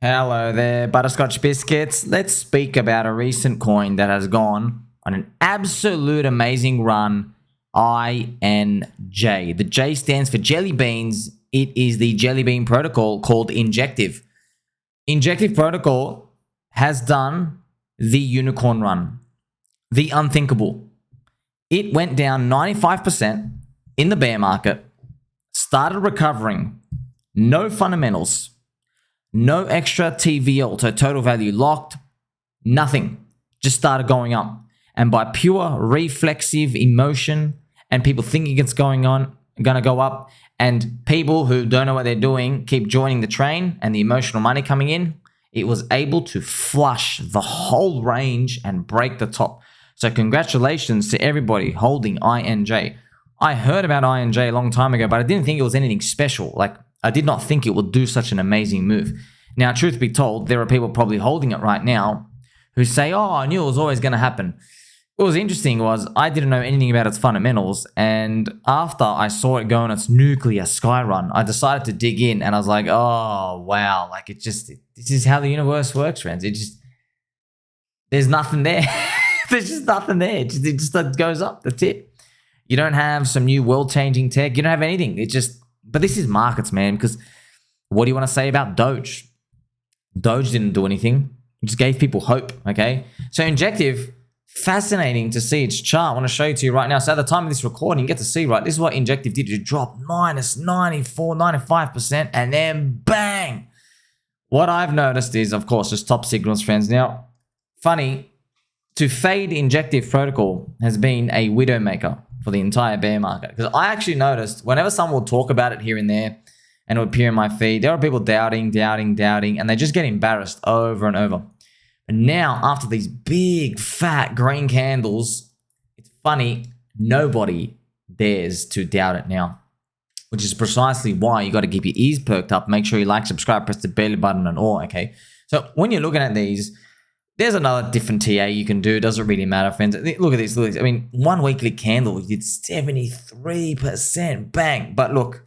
Hello there, Butterscotch Biscuits. Let's speak about a recent coin that has gone on an absolute amazing run, INJ. The J stands for jelly beans. It is the jelly bean protocol called Injective. Injective Protocol has done the unicorn run, the unthinkable. It went down 95% in the bear market, started recovering, no fundamentals. No extra TVL, so total value locked, nothing. Just started going up. And by pure reflexive emotion and people thinking it's gonna go up, and people who don't know what they're doing keep joining the train and the emotional money coming in, it was able to flush the whole range and break the top. So congratulations to everybody holding INJ. I heard about INJ a long time ago, but I didn't think it was anything special. I did not think it would do such an amazing move. Now, truth be told, there are people probably holding it right now who say, oh, I knew it was always going to happen. What was interesting was I didn't know anything about its fundamentals. And after I saw it go on its nuclear sky run, I decided to dig in and I was like, oh, wow. This is how the universe works, friends. There's nothing there. There's just nothing there. It just goes up. That's it. You don't have some new world-changing tech. You don't have anything. But this is markets, man, because what do you want to say about Doge? Doge didn't do anything. It just gave people hope, okay? So Injective, fascinating to see its chart. I want to show it to you right now. So at the time of this recording, you get to see, right, this is what Injective did. It dropped minus 94, 95%, and then bang! What I've noticed is, of course, just top signals, friends. Now, funny, to fade Injective Protocol has been a widowmaker for the entire bear market. Because I actually noticed whenever someone will talk about it here and there and it would appear in my feed, there are people doubting, and they just get embarrassed over and over. But now, after these big, fat green candles, it's funny, nobody dares to doubt it now, which is precisely why you got to keep your ears perked up. Make sure you like, subscribe, press the bell button and all, okay? So when you're looking at these, there's another different TA you can do. Doesn't really matter, friends. Look at this. I mean, one weekly candle did 73%. Bang. But look,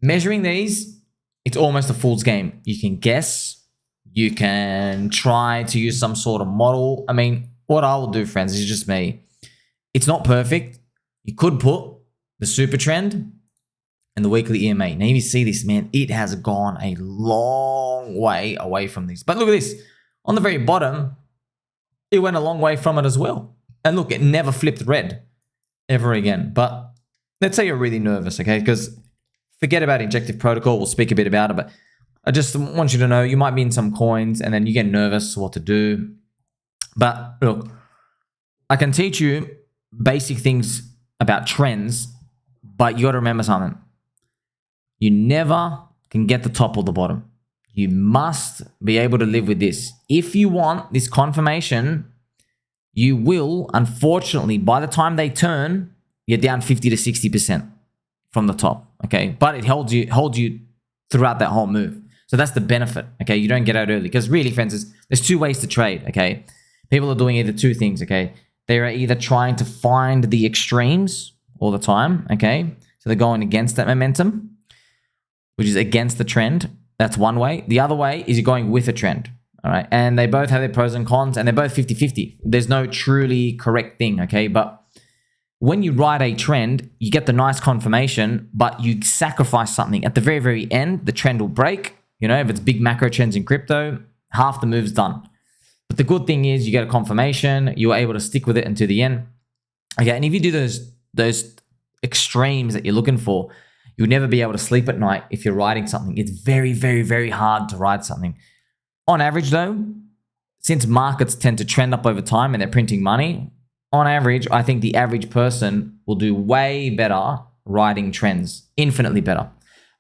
measuring these, it's almost a fool's game. You can guess. You can try to use some sort of model. I mean, what I will do, friends, is just me. It's not perfect. You could put the SuperTrend and the weekly EMA. Now, you see this, man. It has gone a long way away from these. But look at this. On the very bottom, it went a long way from it as well. And look, it never flipped red ever again. But let's say you're really nervous, okay? Because forget about Injective Protocol. We'll speak a bit about it. But I just want you to know you might be in some coins and then you get nervous what to do. But look, I can teach you basic things about trends, but you got to remember something. You never can get the top or the bottom. You must be able to live with this. If you want this confirmation, you will, unfortunately, by the time they turn, you're down 50 to 60% from the top, okay? But it holds you throughout that whole move. So that's the benefit, okay? You don't get out early. Because really, friends, there's two ways to trade, okay? People are doing either two things, okay? They are either trying to find the extremes all the time, okay? So they're going against that momentum, which is against the trend. That's one way. The other way is you're going with a trend, all right? And they both have their pros and cons, and they're both 50-50. There's no truly correct thing, okay? But when you ride a trend, you get the nice confirmation, but you sacrifice something. At the very, very end, the trend will break. You know, if it's big macro trends in crypto, half the move's done. But the good thing is you get a confirmation. You're able to stick with it until the end. Okay, and if you do those extremes that you're looking for, you'll never be able to sleep at night if you're riding something. It's very, very, very hard to ride something. On average, though, since markets tend to trend up over time and they're printing money, on average, I think the average person will do way better riding trends, infinitely better,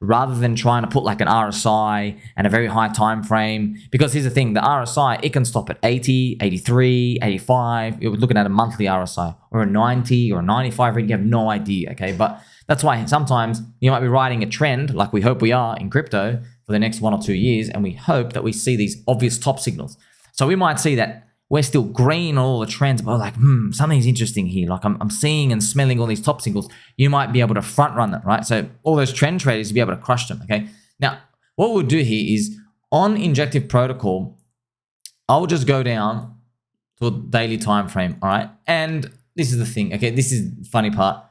rather than trying to put like an RSI and a very high time frame. Because here's the thing, the RSI, it can stop at 80, 83, 85. You're looking at a monthly RSI or a 90 or a 95 rate. You have no idea, okay? But that's why sometimes you might be riding a trend like we hope we are in crypto for the next 1 or 2 years, and we hope that we see these obvious top signals. So we might see that we're still green on all the trends, but we're like, something's interesting here. Like I'm seeing and smelling all these top signals. You might be able to front run that, right? So all those trend traders, you'll be able to crush them, okay? Now, what we'll do here is on Injective Protocol, I'll just go down to a daily time frame, all right? And this is the thing, okay? This is the funny part.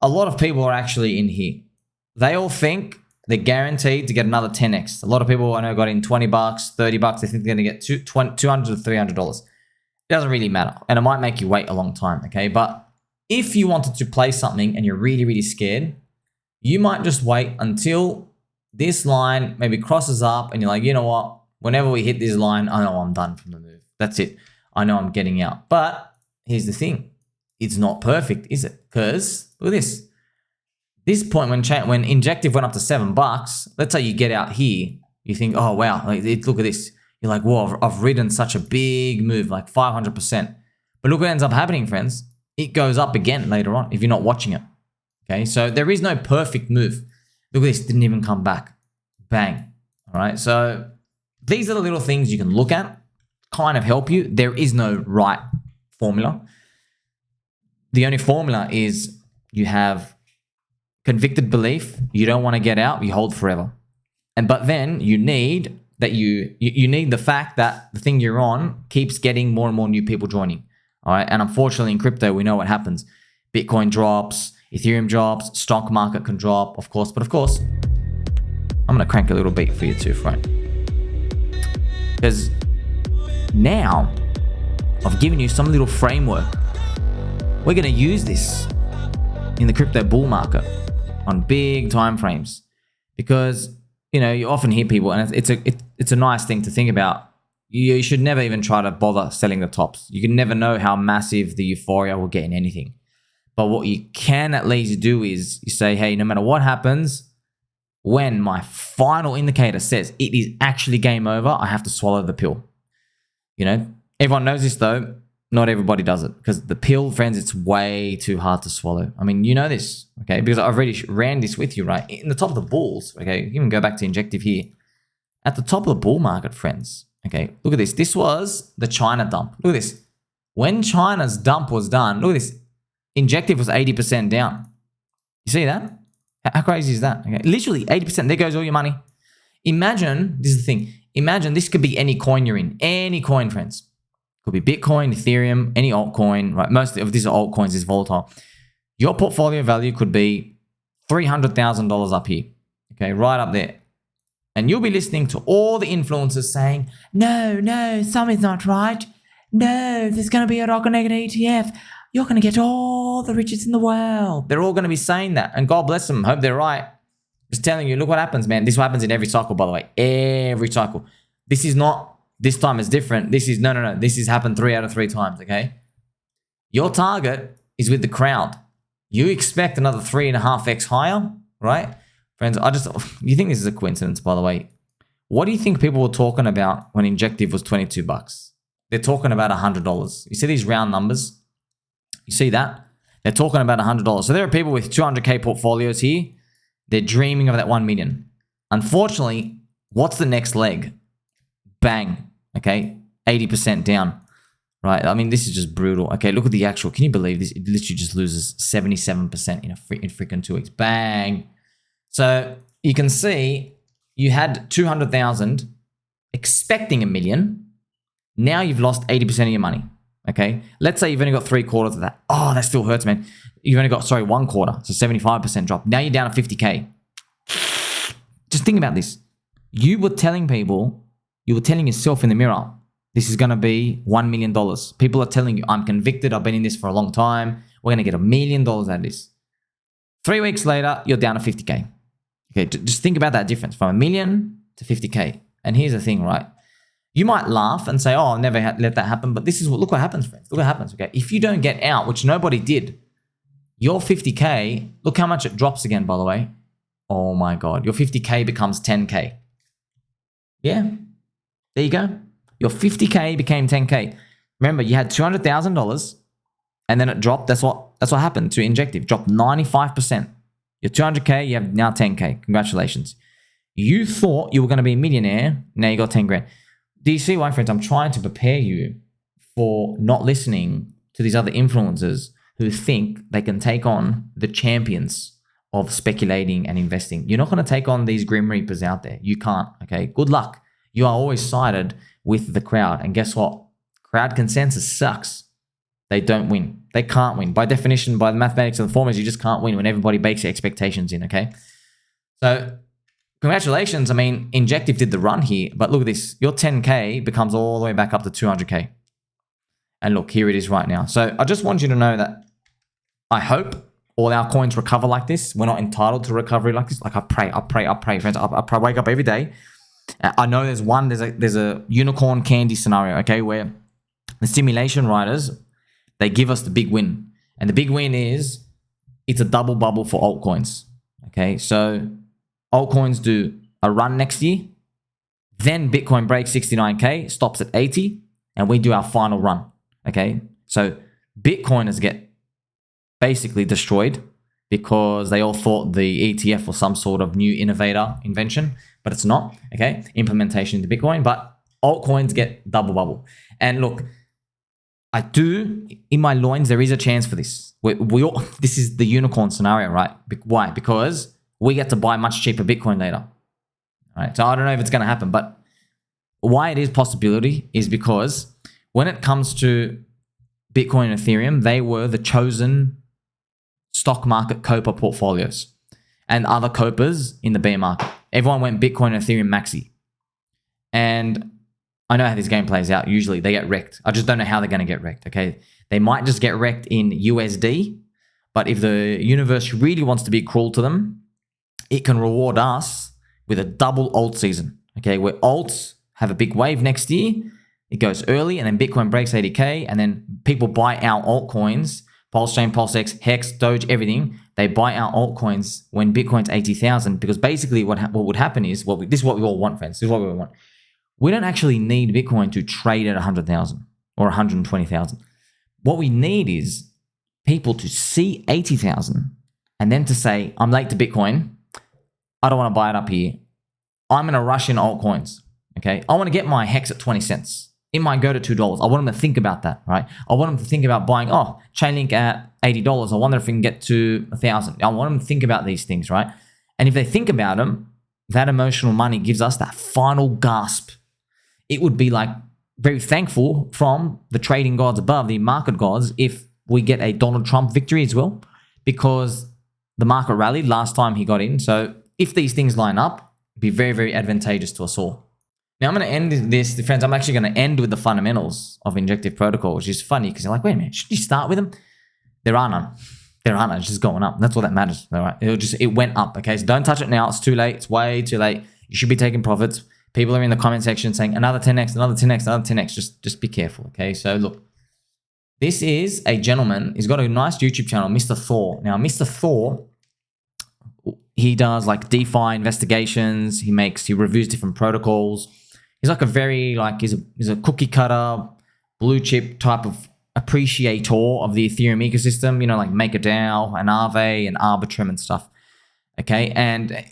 A lot of people are actually in here. They all think they're guaranteed to get another 10x. A lot of people I know got in 20 bucks, 30 bucks. They think they're going to get $200 to $300. It doesn't really matter. And it might make you wait a long time, okay? But if you wanted to play something and you're really, really scared, you might just wait until this line maybe crosses up and you're like, you know what? Whenever we hit this line, I know I'm done from the move. That's it. I know I'm getting out. But here's the thing. It's not perfect, is it? Because look at this. This point when Injective went up to $7, let's say you get out here, you think, oh wow, like, look at this. You're like, whoa, I've ridden such a big move, like 500%. But look what ends up happening, friends. It goes up again later on if you're not watching it. Okay, so there is no perfect move. Look at this, didn't even come back. Bang. All right, so these are the little things you can look at, kind of help you. There is no right formula. The only formula is you have convicted belief, you don't want to get out, you hold forever. But then you need that you need the fact that the thing you're on keeps getting more and more new people joining. All right. And unfortunately in crypto, we know what happens. Bitcoin drops, Ethereum drops, stock market can drop, of course. But of course, I'm going to crank a little beat for you too, friend. Because now I've given you some little framework. We're going to use this in the crypto bull market on big time frames, because you know you often hear people, and it's a nice thing to think about. You should never even try to bother selling the tops. You can never know how massive the euphoria will get in anything. But what you can at least do is you say, hey, no matter what happens, when my final indicator says it is actually game over, I have to swallow the pill. You know, everyone knows this though. Not everybody does it, because the pill, friends, it's way too hard to swallow. I mean, you know this, okay? Because I've already ran this with you, right? In the top of the bulls, okay? You can go back to Injective here. At the top of the bull market, friends, okay? Look at this. This was the China dump. Look at this. When China's dump was done, look at this. Injective was 80% down. You see that? How crazy is that? Okay, literally 80%. There goes all your money. Imagine, this is the thing. Imagine this could be any coin you're in. Any coin, friends. Could be Bitcoin, Ethereum, any altcoin, right? Most of these altcoins is volatile. Your portfolio value could be $300,000 up here, okay, right up there. And you'll be listening to all the influencers saying, no, something's not right. No, there's going to be a rocket negative ETF. You're going to get all the riches in the world. They're all going to be saying that. And God bless them. Hope they're right. Just telling you, look what happens, man. This happens in every cycle, by the way. Every cycle. This is not, this time is different. This is, no. This has happened 3 out of 3 times, okay? Your target is with the crowd. You expect another 3.5x higher, right? Friends, you think this is a coincidence, by the way. What do you think people were talking about when Injective was $22? They're talking about $100. You see these round numbers? You see that? They're talking about $100. So there are people with 200K portfolios here. They're dreaming of that 1 million. Unfortunately, what's the next leg? Bang. Okay, 80% down, right? I mean, this is just brutal. Okay, look at the actual. Can you believe this? It literally just loses 77% in freaking 2 weeks. Bang. So you can see you had 200,000 expecting a million. Now you've lost 80% of your money. Okay, let's say you've only got 3/4 of that. Oh, that still hurts, man. You've only got, 1/4, so 75% drop. Now you're down to 50K. Just think about this. You were telling people, you were telling yourself in the mirror, this is going to be $1 million. People are telling you, I'm convicted. I've been in this for a long time. We're going to get $1 million out of this. 3 weeks later, you're down to 50K. Okay, just think about that difference from $1 million to 50K. And here's the thing, right? You might laugh and say, oh, I'll never let that happen. But look what happens, friends. Look what happens, okay? If you don't get out, which nobody did, your 50K, look how much it drops again, by the way. Oh my God. Your 50K becomes 10K. Yeah. There you go. Your 50K became 10K. Remember, you had $200,000 and then it dropped. That's what happened to Injective. Dropped 95%. Your 200K, you have now 10K. Congratulations. You thought you were going to be a millionaire. Now you got 10 grand. Do you see why, friends? I'm trying to prepare you for not listening to these other influencers who think they can take on the champions of speculating and investing. You're not going to take on these grim reapers out there. You can't, okay? Good luck. You are always sided with the crowd. And guess what? Crowd consensus sucks. They don't win. They can't win. By definition, by the mathematics of the formulas, you just can't win when everybody bakes their expectations in, okay? So, congratulations. I mean, Injective did the run here, but look at this. Your 10K becomes all the way back up to 200K. And look, here it is right now. So, I just want you to know that I hope all our coins recover like this. We're not entitled to recovery like this. Like I pray, friends. I wake up every day. I know there's a unicorn candy scenario, okay, where the simulation writers, they give us the big win. And the big win is it's a double bubble for altcoins. Okay, so altcoins do a run next year. Then Bitcoin breaks 69K, stops at 80, and we do our final run. Okay, so Bitcoiners get basically destroyed because they all thought the ETF was some sort of new innovator invention, but it's not, okay? Implementation into Bitcoin, but altcoins get double bubble. And look, I do, in my loins, there is a chance for this. This is the unicorn scenario, right? Why? Because we get to buy much cheaper Bitcoin later, right? So I don't know if it's going to happen, but why it is possibility is because when it comes to Bitcoin and Ethereum, they were the chosen stock market Copa portfolios and other Copas in the bear market. Everyone went Bitcoin and Ethereum maxi. And I know how this game plays out. Usually they get wrecked. I just don't know how they're going to get wrecked, okay? They might just get wrecked in USD, but if the universe really wants to be cruel to them, it can reward us with a double alt season, okay? Where alts have a big wave next year, it goes early, and then Bitcoin breaks 80K, and then people buy our altcoins, Pulse Chain, PulseX, Hex, Doge, everything. They buy our altcoins when Bitcoin's 80,000, because basically what would happen is, this is what we all want, friends. This is what we all want. We don't actually need Bitcoin to trade at 100,000 or 120,000. What we need is people to see 80,000 and then to say, I'm late to Bitcoin. I don't want to buy it up here. I'm going to rush in altcoins. Okay. I want to get my Hex at 20 cents. It might go to $2. I want them to think about that, right? I want them to think about buying, Chainlink at $80. I wonder if we can get to 1,000. I want them to think about these things, right? And if they think about them, that emotional money gives us that final gasp. It would be like very thankful from the trading gods above, the market gods, if we get a Donald Trump victory as well, because the market rallied last time he got in. So if these things line up, it'd be very, very advantageous to us all. Now, I'm going to end this, friends. I'm actually going to end with the fundamentals of Injective Protocol, which is funny because you're like, wait a minute, should you start with them? There are none. There are none. It's just going up. That's all that matters. All right. It went up. Okay. So don't touch it now. It's too late. It's way too late. You should be taking profits. People are in the comment section saying another 10x, another 10x, another 10x. Just be careful. Okay. So look, this is a gentleman. He's got a nice YouTube channel, Mr. Thor. Now, Mr. Thor, he does like DeFi investigations. He reviews different protocols. He's like a very, he's a cookie cutter, blue chip type of appreciator of the Ethereum ecosystem, like MakerDAO and Aave and Arbitrum and stuff. Okay. And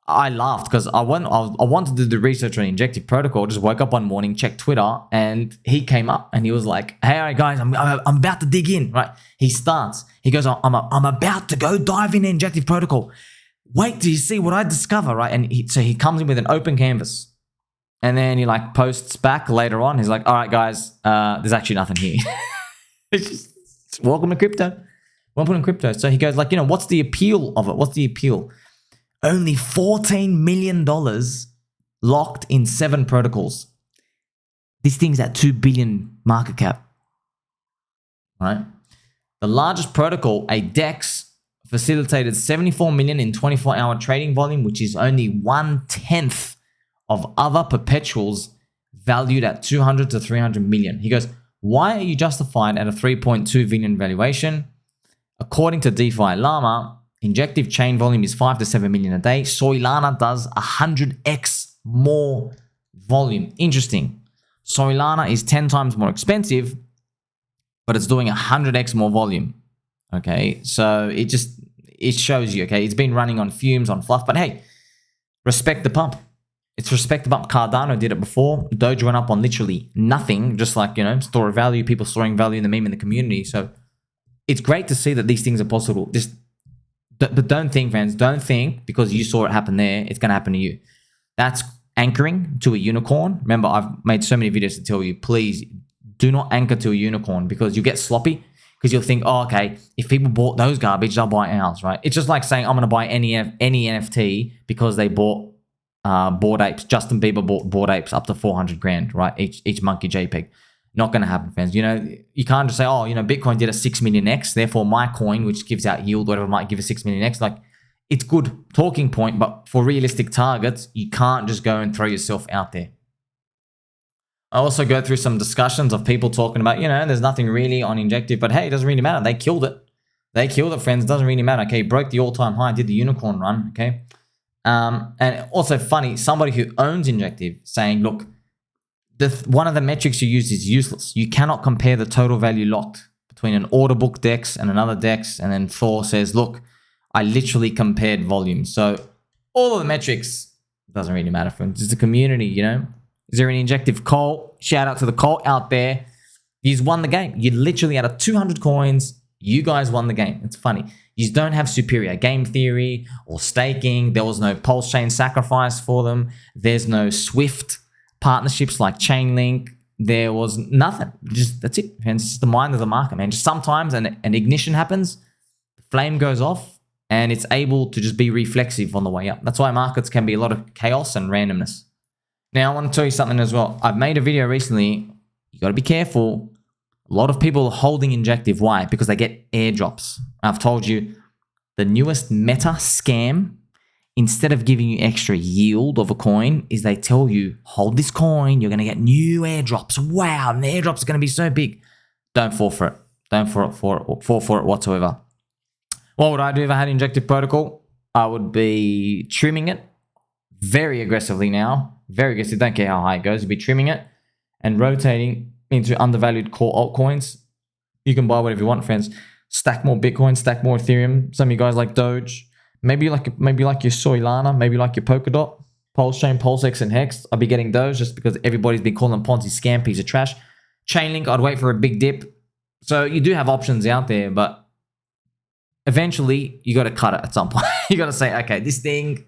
I laughed because I wanted to do the research on Injective Protocol. Just woke up one morning, checked Twitter, and he came up and he was like, hey, all right, guys, I'm about to dig in, right? He starts. He goes, I'm about to go dive in Injective Protocol. Wait till you see what I discover, right? And so he comes in with an open canvas. And then he posts back later on. He's like, all right, guys, there's actually nothing here. It's just welcome to crypto. Welcome to crypto. So he goes what's the appeal of it? What's the appeal? Only $14 million locked in 7 protocols. This thing's at 2 billion market cap. Right? The largest protocol, a DEX, facilitated 74 million in 24-hour trading volume, which is only 1/10 of other perpetuals valued at 200 to 300 million. He goes, why are you justified at a 3.2 billion valuation? According to DeFi Llama, injective chain volume is 5 to 7 million a day. Solana does 100x more volume. Interesting. Solana is 10 times more expensive, but it's doing 100x more volume. Okay, so it shows you, okay, it's been running on fumes, on fluff, but hey, respect the pump. It's respect the pump. Cardano did it before. Doge went up on literally nothing, just like, store of value, people storing value in the meme in the community. So it's great to see that these things are possible. But don't think, friends, don't think because you saw it happen there, it's going to happen to you. That's anchoring to a unicorn. Remember, I've made so many videos to tell you, please do not anchor to a unicorn because you get sloppy. Because you'll think, oh, okay, if people bought those garbage, they'll buy ours, right? It's just like saying I'm going to buy any NFT because they bought Bored Apes. Justin Bieber bought Bored Apes up to 400 grand, right? Each monkey JPEG. Not going to happen, friends. You know, you can't just say, oh, you know, Bitcoin did a 6 million X, therefore my coin, which gives out yield, whatever, might give a 6 million X. Like, it's good talking point, but for realistic targets, you can't just go and throw yourself out there. I also go through some discussions of people talking about, you know, there's nothing really on Injective, but hey, it doesn't really matter. They killed it. They killed it, friends. It doesn't really matter. Okay, broke the all-time high, did the unicorn run, okay? And also funny, somebody who owns Injective saying, look, one of the metrics you use is useless. You cannot compare the total value locked between an order book DEX and another DEX. And then Thor says, look, I literally compared volume. So all of the metrics doesn't really matter, friends. It's a community, you know? Is there an Injective cult? Shout out to the cult out there. You won the game. You literally, out of 200 coins, you guys won the game. It's funny. You don't have superior game theory or staking. There was no pulse chain sacrifice for them. There's no Swift partnerships like Chainlink. There was nothing. Just that's it. And it's just the mind of the market, man. Just sometimes an ignition happens, the flame goes off, and it's able to just be reflexive on the way up. That's why markets can be a lot of chaos and randomness. Now, I want to tell you something as well. I've made a video recently. You got to be careful. A lot of people are holding Injective. Why? Because they get airdrops. I've told you the newest meta scam, instead of giving you extra yield of a coin, is they tell you, hold this coin, you're going to get new airdrops. Wow, and the airdrops are going to be so big. Don't fall for it. Don't fall for it whatsoever. What would I do if I had Injective Protocol? I would be trimming it very aggressively now. Very aggressive. Don't care how high it goes. You'd be trimming it and rotating into undervalued core altcoins. You can buy whatever you want, friends. Stack more Bitcoin, stack more Ethereum. Some of you guys like Doge. Maybe like your Solana, maybe like your Polkadot, Pulse Chain, PulseX, and Hex. I'll be getting those just because everybody's been calling them Ponzi scam piece of trash. Chainlink, I'd wait for a big dip. So you do have options out there, but eventually you got to cut it at some point. You got to say, okay, this thing,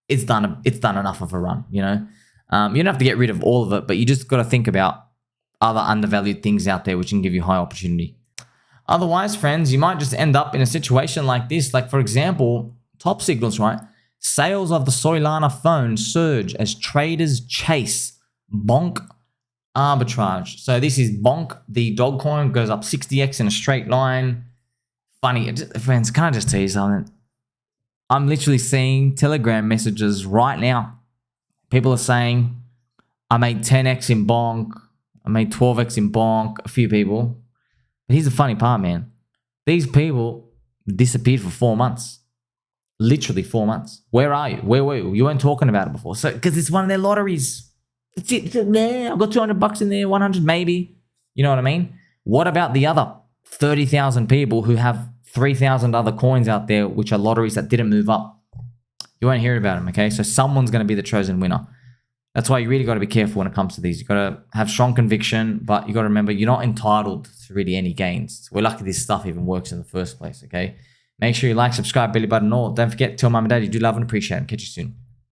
it's done enough of a run, you know? You don't have to get rid of all of it, but you just got to think about other undervalued things out there which can give you high opportunity. Otherwise, friends, you might just end up in a situation like this. Like, for example, top signals, right? Sales of the Solana phone surge as traders chase bonk arbitrage. So this is bonk, the dog coin, goes up 60x in a straight line. Funny. Friends, can I just tell you something? I'm literally seeing Telegram messages right now. People are saying, I made 10x in bonk. I made 12x in bonk. A few people. But here's the funny part, man. These people disappeared for 4 months. Literally 4 months. Where are you? Where were you? You weren't talking about it before. So, because it's one of their lotteries. That's it. I've got 200 bucks in there, 100 maybe. You know what I mean? What about the other 30,000 people who have 3,000 other coins out there, which are lotteries that didn't move up? You won't hear about them, okay? So someone's going to be the chosen winner. That's why you really got to be careful when it comes to these. You got to have strong conviction, but you got to remember you're not entitled to really any gains. We're lucky this stuff even works in the first place, okay? Make sure you like, subscribe, belly button, all. Don't forget, tell mum and dad you do love and appreciate them. Catch you soon.